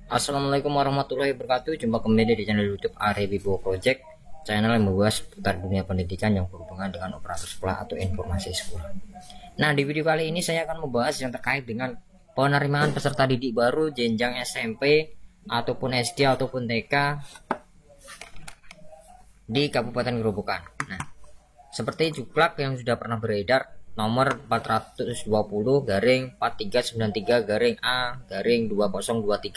Assalamualaikum warahmatullahi wabarakatuh. Jumpa kembali di channel YouTube Aribibo Project, channel yang membahas seputar dunia pendidikan yang berhubungan dengan operator sekolah atau informasi sekolah. Nah, di video kali ini saya akan membahas yang terkait dengan penerimaan peserta didik baru jenjang SMP ataupun SD ataupun TK di Kabupaten Gerobokan. Nah, seperti juklak yang sudah pernah beredar nomor 420-43-A-2023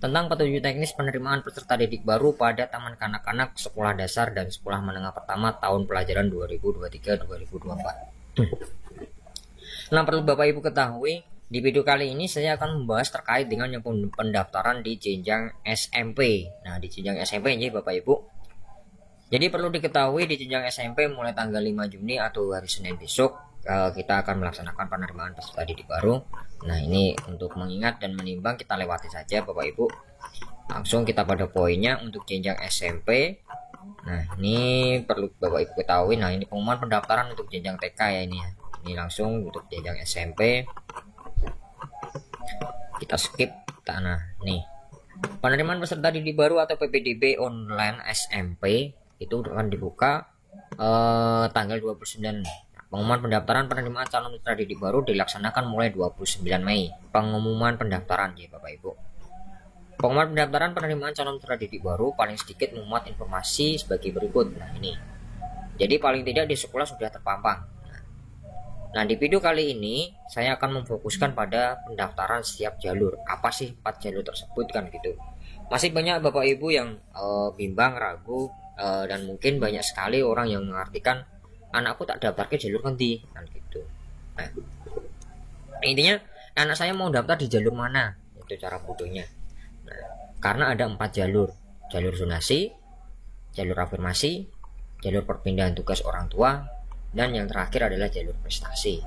tentang petunjuk teknis penerimaan peserta didik baru pada taman kanak-kanak sekolah dasar dan sekolah menengah pertama tahun pelajaran 2023-2024. Nah, perlu Bapak Ibu ketahui, di video kali ini saya akan membahas terkait dengan yang pendaftaran di jenjang SMP. Nah, di jenjang SMP ini Bapak Ibu. Jadi perlu diketahui di jenjang SMP mulai tanggal 5 Juni atau hari Senin besok kita akan melaksanakan penerimaan peserta didik baru. Nah, ini untuk mengingat dan menimbang kita lewati saja Bapak Ibu. Langsung kita pada poinnya untuk jenjang SMP. Nah, ini perlu Bapak Ibu ketahui. Nah, ini pengumuman pendaftaran untuk jenjang TK ya ini ya. Ini langsung untuk jenjang SMP. Kita skip. Nah, nih. Penerimaan peserta didik baru atau PPDB online SMP itu akan dibuka tanggal 29. Pengumuman pendaftaran penerimaan calon peserta didik baru dilaksanakan mulai 29 Mei. Pengumuman pendaftaran ya Bapak Ibu. Pengumuman pendaftaran penerimaan calon peserta didik baru paling sedikit memuat informasi sebagai berikut. Nah, ini. Jadi paling tidak di sekolah sudah terpampang. Nah, di video kali ini saya akan memfokuskan pada pendaftaran setiap jalur. Apa sih 4 jalur tersebut kan gitu. Masih banyak Bapak Ibu yang bimbang, ragu, dan mungkin banyak sekali orang yang mengartikan anakku tak daftar ke jalur nanti kan gitu. Nah, intinya anak saya mau daftar di jalur mana, itu cara bodohnya. Nah, karena ada 4 jalur zonasi, jalur afirmasi, jalur perpindahan tugas orang tua, dan yang terakhir adalah jalur prestasi.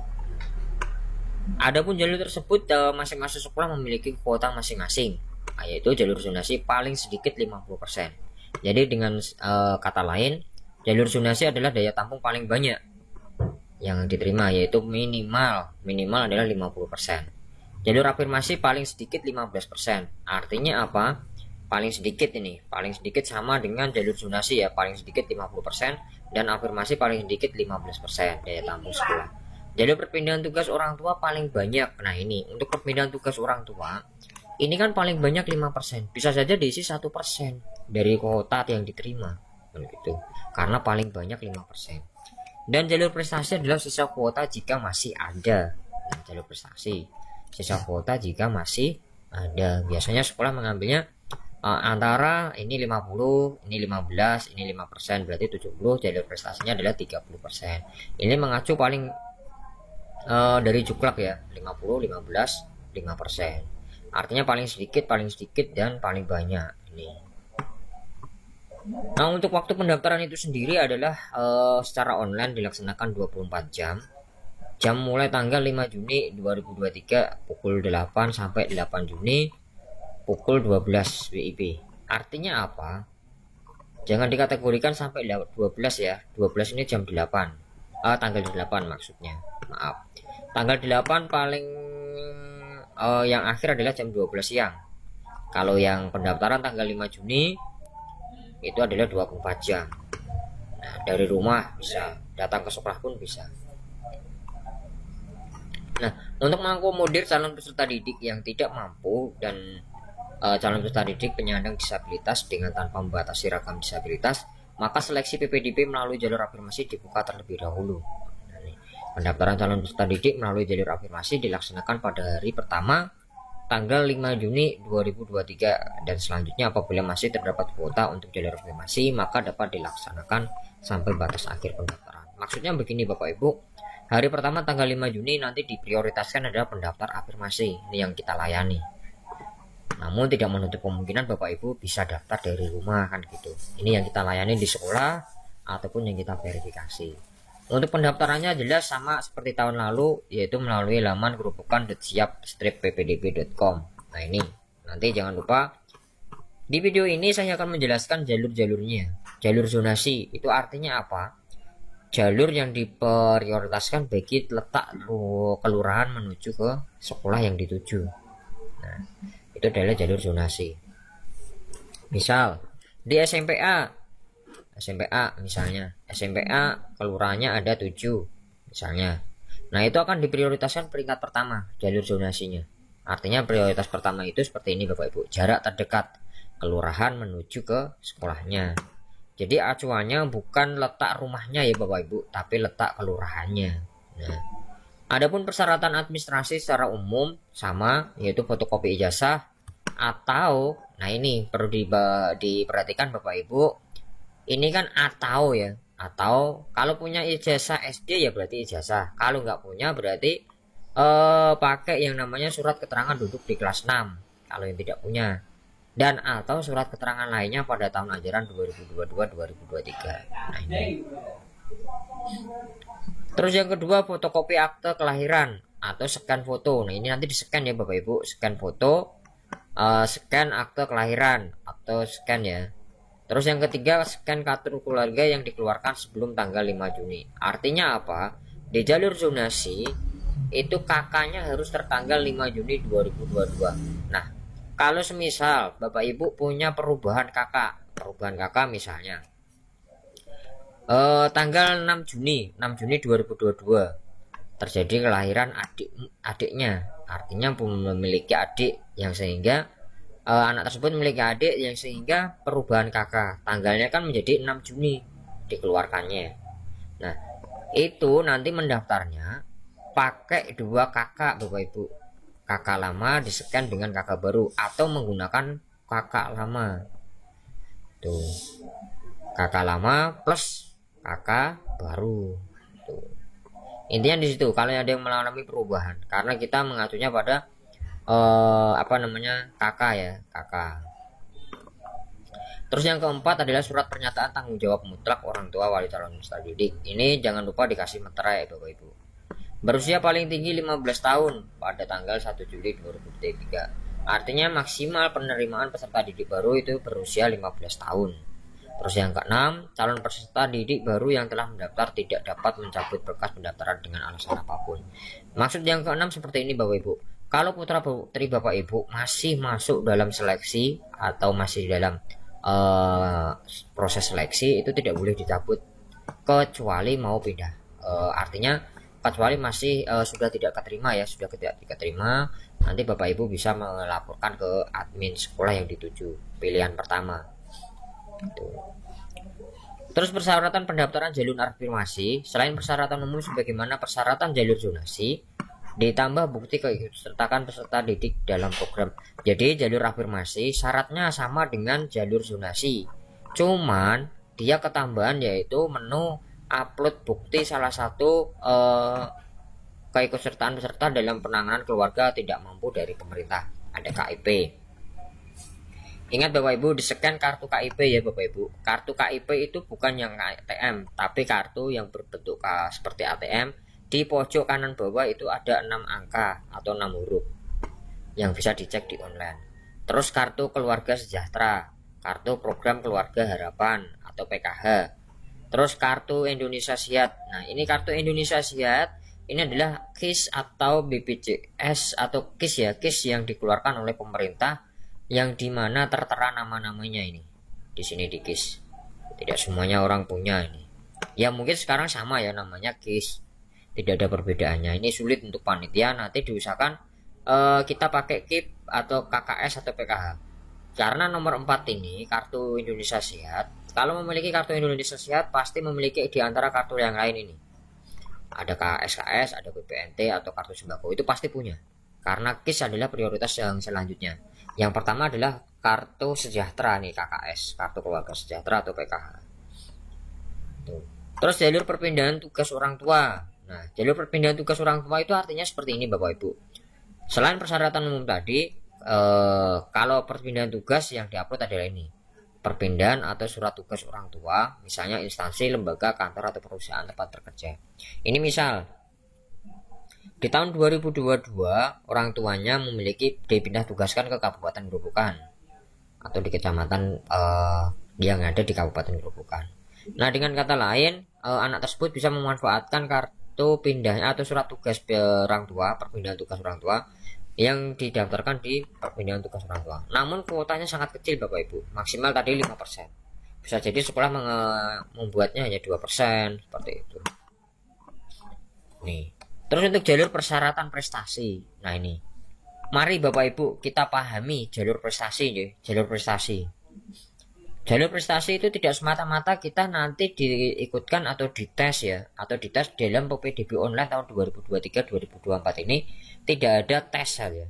Adapun jalur tersebut masing-masing sekolah memiliki kuota masing-masing, yaitu jalur zonasi paling sedikit 50%. Jadi dengan kata lain, jalur zonasi adalah daya tampung paling banyak yang diterima, yaitu minimal adalah 50%. Jalur afirmasi paling sedikit 15%. Artinya apa? Paling sedikit sama dengan jalur zonasi ya, paling sedikit 50%, dan afirmasi paling sedikit 15% daya tampung sekolah. Jalur perpindahan tugas orang tua paling banyak. Nah, ini untuk perpindahan tugas orang tua ini kan paling banyak 5%. Bisa saja diisi 1% dari kuota yang diterima gitu. Karena paling banyak 5%. Dan jalur prestasi adalah sisa kuota jika masih ada. Nah, jalur prestasi sisa kuota jika masih ada. Biasanya sekolah mengambilnya antara ini 50, ini 15, ini 5%, berarti 70. Jalur prestasinya adalah 30%. Ini mengacu paling dari juklak ya, 50, 15, 5%. Artinya paling sedikit, dan paling banyak ini. Nah, untuk waktu pendaftaran itu sendiri adalah secara online dilaksanakan 24 jam. Jam mulai tanggal 5 Juni 2023 pukul 8 sampai 8 Juni pukul 12 WIB. Artinya apa? Jangan dikategorikan sampai 12 ya. 12 ini jam 8. Tanggal 8 maksudnya. Maaf. Tanggal 8 paling yang akhir adalah jam 12 siang. Kalau yang pendaftaran tanggal 5 Juni itu adalah 24 jam. Nah, dari rumah bisa, datang ke sekolah pun bisa. Nah, untuk mengakomodir calon peserta didik yang tidak mampu dan calon peserta didik penyandang disabilitas dengan tanpa membatasi ragam disabilitas, maka seleksi PPDB melalui jalur afirmasi dibuka terlebih dahulu. Nah, pendaftaran calon peserta didik melalui jalur afirmasi dilaksanakan pada hari pertama tanggal 5 Juni 2023, dan selanjutnya apabila masih terdapat kuota untuk jalur afirmasi maka dapat dilaksanakan sampai batas akhir pendaftaran. Maksudnya begini Bapak Ibu, hari pertama tanggal 5 Juni nanti diprioritaskan adalah pendaftar afirmasi, ini yang kita layani. Namun tidak menutup kemungkinan Bapak Ibu bisa daftar dari rumah kan gitu. Ini yang kita layani di sekolah ataupun yang kita verifikasi. Untuk pendaftarannya jelas sama seperti tahun lalu, yaitu melalui laman gerobokan.siap-ppdb.com. Nah, ini nanti jangan lupa di video ini saya akan menjelaskan jalur-jalurnya. Jalur zonasi itu artinya apa? jalur yang diprioritaskan bagi letak kelurahan menuju ke sekolah yang dituju. Nah, itu adalah jalur zonasi. Misal di SMPA misalnya, SMPA kelurahannya ada 7 misalnya. Nah, itu akan diprioritaskan peringkat pertama jalur zonasinya. Artinya prioritas pertama itu seperti ini Bapak Ibu, jarak terdekat kelurahan menuju ke sekolahnya. Jadi acuannya bukan letak rumahnya ya Bapak Ibu, tapi letak kelurahannya. Nah, adapun persyaratan administrasi secara umum sama, yaitu fotokopi ijazah atau, nah ini perlu diperhatikan Bapak Ibu, ini kan atau ya, atau kalau punya ijazah SD ya berarti ijazah, kalau nggak punya berarti pakai yang namanya surat keterangan duduk di kelas 6 kalau yang tidak punya, dan atau surat keterangan lainnya pada tahun ajaran 2022-2023. Nah, ini. Terus yang kedua, fotokopi akte kelahiran atau scan foto. Nah, ini nanti di scan ya Bapak Ibu, scan foto, scan akte kelahiran atau scan ya. Terus yang ketiga, scan kartu keluarga yang dikeluarkan sebelum tanggal 5 Juni. Artinya apa? Di jalur zonasi itu kakaknya harus tertanggal 5 Juni 2022. Nah, kalau semisal Bapak Ibu punya perubahan kakak misalnya tanggal 6 Juni 2022 terjadi kelahiran adiknya, artinya memiliki adik yang sehingga anak tersebut memiliki adik yang sehingga perubahan kakak tanggalnya kan menjadi 6 Juni dikeluarkannya. Nah, itu nanti mendaftarnya pakai 2 kakak Bapak Ibu, kakak lama di-scan dengan kakak baru atau menggunakan kakak lama. Tuh. Kakak lama plus kakak baru. Tuh. Intinya di situ kalau ada yang mengalami perubahan, karena kita mengacunya pada kakak ya, kakak. Terus yang keempat adalah surat pernyataan tanggung jawab mutlak orang tua wali calon peserta didik. Ini jangan lupa dikasih meterai Bapak Ibu. Berusia paling tinggi 15 tahun pada tanggal 1 Juli 2023. Artinya maksimal penerimaan peserta didik baru itu berusia 15 tahun. Terus yang keenam, calon peserta didik baru yang telah mendaftar tidak dapat mencabut berkas pendaftaran dengan alasan apapun. Maksud yang keenam seperti ini Bapak Ibu. Kalau putra putri Bapak Ibu masih masuk dalam seleksi atau masih dalam proses seleksi, itu tidak boleh dicabut kecuali mau pindah. Artinya kecuali masih sudah tidak keterima ya, sudah tidak diterima, nanti Bapak Ibu bisa melaporkan ke admin sekolah yang dituju, pilihan pertama. Terus persyaratan pendaftaran jalur afirmasi, selain persyaratan umum sebagaimana persyaratan jalur zonasi, ditambah bukti keikutsertaan peserta didik dalam program. Jadi jalur afirmasi syaratnya sama dengan jalur zonasi, cuman dia ketambahan yaitu menu upload bukti salah satu keikutsertaan peserta dalam penanganan keluarga tidak mampu dari pemerintah, ada KIP. Ingat Bapak Ibu, di-scan kartu KIP ya Bapak Ibu. Kartu KIP itu bukan yang ATM, tapi kartu yang berbentuk seperti ATM. Di pojok kanan bawah itu ada 6 angka atau 6 huruf yang bisa dicek di online. Terus kartu keluarga sejahtera, kartu program keluarga harapan atau PKH. Terus kartu Indonesia Sehat. Nah, ini kartu Indonesia Sehat ini adalah KIS atau BPJS atau KIS ya, KIS yang dikeluarkan oleh pemerintah yang dimana tertera nama-namanya ini. Di sini di KIS. Tidak semuanya orang punya ini. Ya mungkin sekarang sama ya namanya KIS. Tidak ada perbedaannya. Ini sulit untuk panitia, nanti diusahakan kita pakai KIP atau KKS atau PKH. Karena nomor 4 ini kartu Indonesia Sehat, kalau memiliki kartu Indonesia Sehat pasti memiliki di antara kartu yang lain ini. Ada KSKS, ada BPNT atau kartu sembako, itu pasti punya. Karena KIS adalah prioritas yang selanjutnya. Yang pertama adalah kartu sejahtera nih, KKS, kartu keluarga sejahtera atau PKH. Tuh. Terus jalur perpindahan tugas orang tua. Nah, jalur perpindahan tugas orang tua itu artinya seperti ini Bapak Ibu. Selain persyaratan umum tadi, kalau perpindahan tugas yang diupload adalah ini, perpindahan atau surat tugas orang tua, misalnya instansi, lembaga, kantor atau perusahaan tempat bekerja. Ini misal di tahun 2022 orang tuanya memiliki dipindah tugaskan ke Kabupaten Grobogan atau di kecamatan yang ada di Kabupaten Grobogan. Nah, dengan kata lain, anak tersebut bisa memanfaatkan kartu pindahnya atau surat tugas orang tua, perpindahan tugas orang tua yang didaftarkan di perpindahan tugas orang tua. Namun kuotanya sangat kecil Bapak Ibu, maksimal tadi 5%. Bisa jadi sekolah membuatnya hanya 2%, seperti itu. Nih. Terus untuk jalur persyaratan prestasi. Nah, ini. Mari Bapak Ibu kita pahami jalur prestasi ya, jalur prestasi. Jalur prestasi itu tidak semata-mata kita nanti diikutkan atau dites ya, atau dites dalam PPDB online tahun 2023-2024 ini tidak ada tes saja.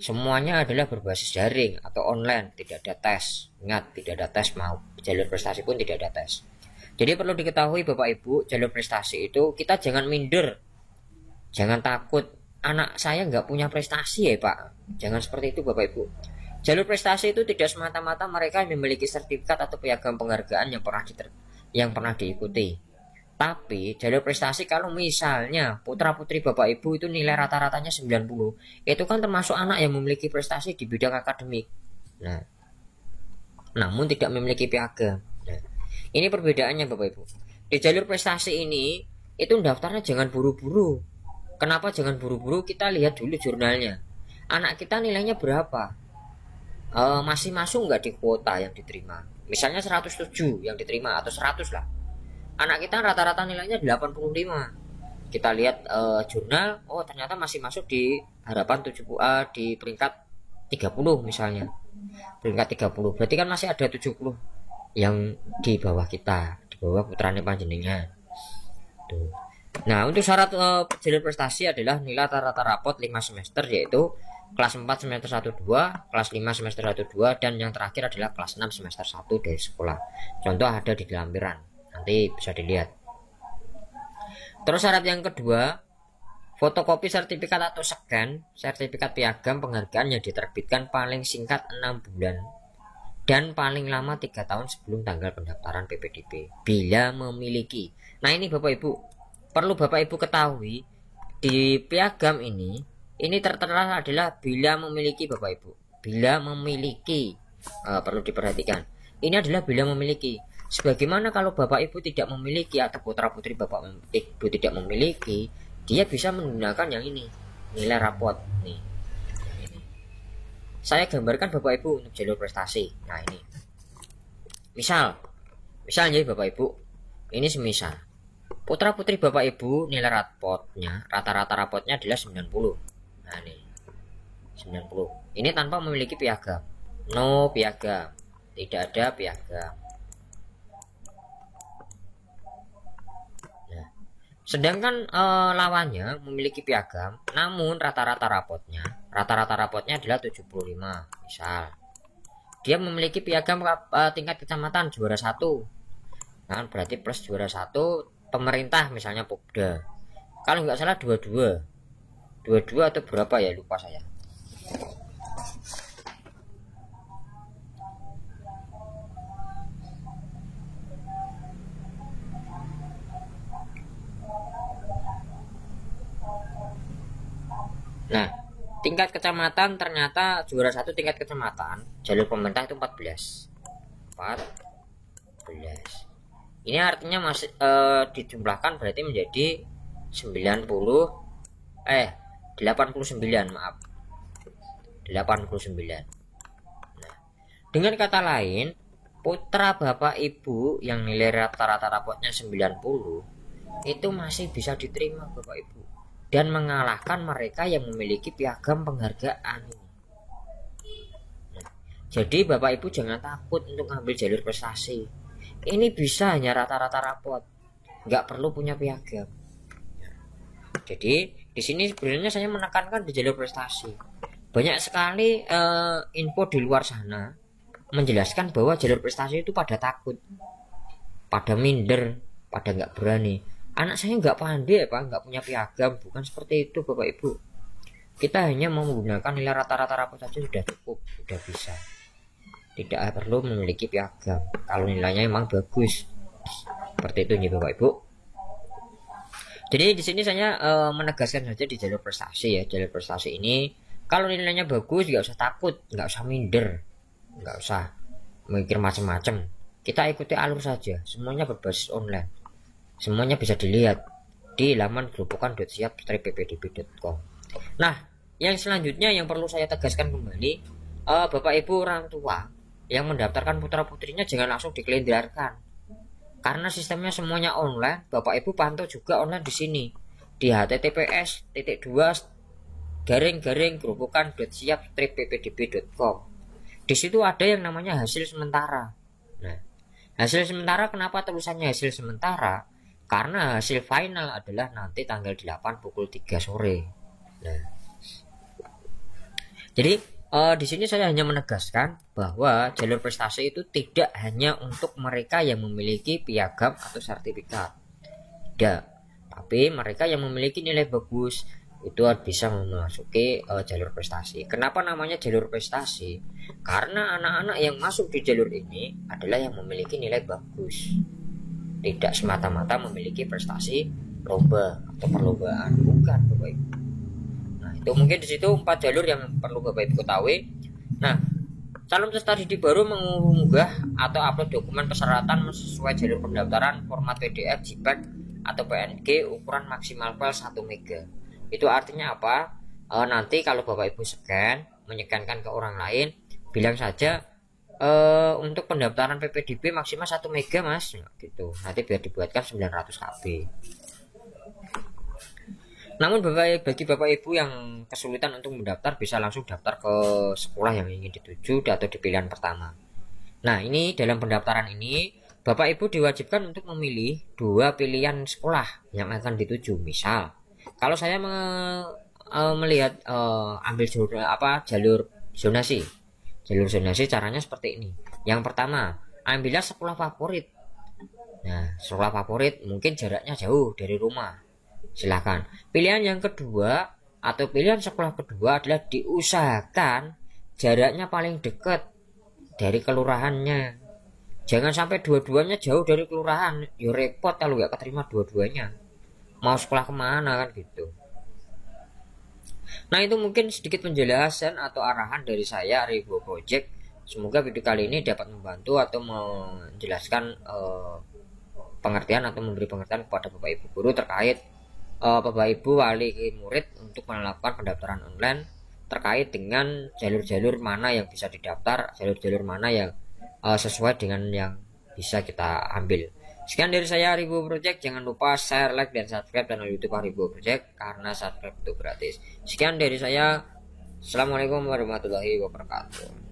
Semuanya adalah berbasis daring atau online, tidak ada tes. Ingat, tidak ada tes, mau jalur prestasi pun tidak ada tes. Jadi perlu diketahui Bapak Ibu, jalur prestasi itu kita jangan minder. Jangan takut, anak saya nggak punya prestasi ya Pak. Jangan seperti itu Bapak Ibu. Jalur prestasi itu tidak semata-mata mereka memiliki sertifikat atau piagam penghargaan yang pernah diikuti. Tapi jalur prestasi kalau misalnya putra-putri Bapak Ibu itu nilai rata-ratanya 90, itu kan termasuk anak yang memiliki prestasi di bidang akademik. Nah, namun tidak memiliki piagam. Nah, ini perbedaannya Bapak Ibu. Di jalur prestasi ini itu daftarnya jangan buru-buru. Kenapa jangan buru-buru? Kita lihat dulu jurnalnya. Anak kita nilainya berapa? Masih masuk nggak di kuota yang diterima? Misalnya 107 yang diterima atau 100 lah. Anak kita rata-rata nilainya 85. Kita lihat jurnal, oh ternyata masih masuk di harapan 70, di peringkat 30 misalnya. Peringkat 30. Berarti kan masih ada 70 yang di bawah kita, di bawah putrane panjenengan. Tuh. Nah, untuk syarat jalur prestasi adalah nilai rata-rata rapot 5 semester, yaitu kelas 4 semester 1-2, kelas 5 semester 1-2, dan yang terakhir adalah kelas 6 semester 1 dari sekolah. Contoh ada di lampiran, nanti bisa dilihat. Terus syarat yang kedua, fotokopi sertifikat atau scan sertifikat piagam penghargaan yang diterbitkan paling singkat 6 bulan dan paling lama 3 tahun sebelum tanggal pendaftaran PPDB bila memiliki. Nah, ini Bapak Ibu, perlu Bapak Ibu ketahui, di piagam ini tertera adalah bila memiliki Bapak Ibu. Bila memiliki, perlu diperhatikan. Ini adalah bila memiliki. Sebagaimana kalau Bapak Ibu tidak memiliki atau putra putri Bapak Ibu tidak memiliki, dia bisa menggunakan yang ini, nilai rapot. Nih, ini. Saya gambarkan Bapak Ibu untuk jalur prestasi. Nah, ini. Misalnya Bapak Ibu, ini semisal putra putri Bapak Ibu nilai rapotnya, rata-rata rapotnya adalah 90. Nah, ini 90. Ini tanpa memiliki piagam. No piagam. Tidak ada piagam. Nah, sedangkan lawannya memiliki piagam, namun rata-rata rapotnya adalah 75. Misal dia memiliki piagam tingkat kecamatan juara 1. Nah, berarti plus juara 1 pemerintah misalnya Popda. Kalau nggak salah 22 atau berapa ya, lupa saya. Nah, tingkat kecamatan ternyata juara 1 tingkat kecamatan jalur pemerintah itu 14. Ini artinya masih dijumlahkan berarti menjadi 89, maaf. 89. Nah, dengan kata lain, putra Bapak Ibu yang nilai rata-rata rapotnya 90 itu masih bisa diterima Bapak Ibu dan mengalahkan mereka yang memiliki piagam penghargaan ini. Nah, jadi Bapak Ibu jangan takut untuk ngambil jalur prestasi. Ini bisa hanya rata-rata rapot, nggak perlu punya piagam. Jadi di sini sebenarnya saya menekankan di jalur prestasi. Banyak sekali info di luar sana menjelaskan bahwa jalur prestasi itu pada takut, pada minder, pada nggak berani. Anak saya nggak pandai Pak, nggak punya piagam. Bukan seperti itu Bapak Ibu. Kita hanya mau menggunakan nilai rata-rata rapot saja sudah cukup, sudah bisa. Tidak perlu memiliki piagam kalau nilainya memang bagus. Seperti itu nih Bapak Ibu. Jadi di sini saya menegaskan saja di jalur prestasi ya. Jalur prestasi ini kalau nilainya bagus nggak usah takut, nggak usah minder, nggak usah mikir macam-macam. kita ikuti alur saja, semuanya berbasis online, semuanya bisa dilihat di laman grobogan.siap-ppdb.com. Nah, yang selanjutnya yang perlu saya tegaskan kembali, Bapak Ibu orang tua yang mendaftarkan putra putrinya jangan langsung dikelendarkan, karena sistemnya semuanya online. Bapak Ibu pantau juga online di sini di https://grobogan.siap-ppdb.com. Di situ ada yang namanya hasil sementara. Nah, hasil sementara, kenapa tulisannya hasil sementara? Karena hasil final adalah nanti tanggal 8 pukul 3 sore. Nah, jadi di sini saya hanya menegaskan bahwa jalur prestasi itu tidak hanya untuk mereka yang memiliki piagam atau sertifikat. Tidak, tapi mereka yang memiliki nilai bagus itu bisa memasuki jalur prestasi. Kenapa namanya jalur prestasi? Karena anak-anak yang masuk di jalur ini adalah yang memiliki nilai bagus, tidak semata-mata memiliki prestasi lomba atau perlombaan, bukan Bapak Ibu. Nah, itu mungkin di situ 4 jalur yang perlu Bapak Ibu ketahui. Nah, calon peserta didik baru mengunggah atau upload dokumen persyaratan sesuai jalur pendaftaran format PDF, JPEG atau PNG ukuran maksimal file 1 MB. Itu artinya apa? Nanti kalau Bapak Ibu menyekankan ke orang lain, bilang saja untuk pendaftaran PPDB maksimal 1 MB mas, nah, gitu. Nanti biar dibuatkan 900 KB. Namun bagi Bapak Ibu yang kesulitan untuk mendaftar, bisa langsung daftar ke sekolah yang ingin dituju atau di pilihan pertama. Nah, ini dalam pendaftaran ini Bapak Ibu diwajibkan untuk memilih 2 pilihan sekolah yang akan dituju. Misal, kalau saya melihat ambil jalur zonasi. Jalur zonasi caranya seperti ini. Yang pertama, ambillah sekolah favorit. Nah, sekolah favorit mungkin jaraknya jauh dari rumah. Silahkan. Pilihan yang kedua atau pilihan sekolah kedua adalah diusahakan jaraknya paling dekat dari kelurahannya. Jangan sampai dua-duanya jauh dari kelurahan. Ya repot kalau nggak keterima dua-duanya. Mau sekolah kemana kan gitu. Nah, itu mungkin sedikit penjelasan atau arahan dari saya, Ribo Project. Semoga video kali ini dapat membantu atau menjelaskan pengertian atau memberi pengertian kepada Bapak Ibu guru terkait Bapak Ibu wali murid untuk melakukan pendaftaran online terkait dengan jalur-jalur mana yang bisa didaftar, jalur-jalur mana yang sesuai dengan yang bisa kita ambil. Sekian dari saya, Ribo Project. Jangan lupa share, like, dan subscribe channel YouTube Ribo Project karena subscribe itu gratis. Sekian dari saya. Assalamualaikum warahmatullahi wabarakatuh.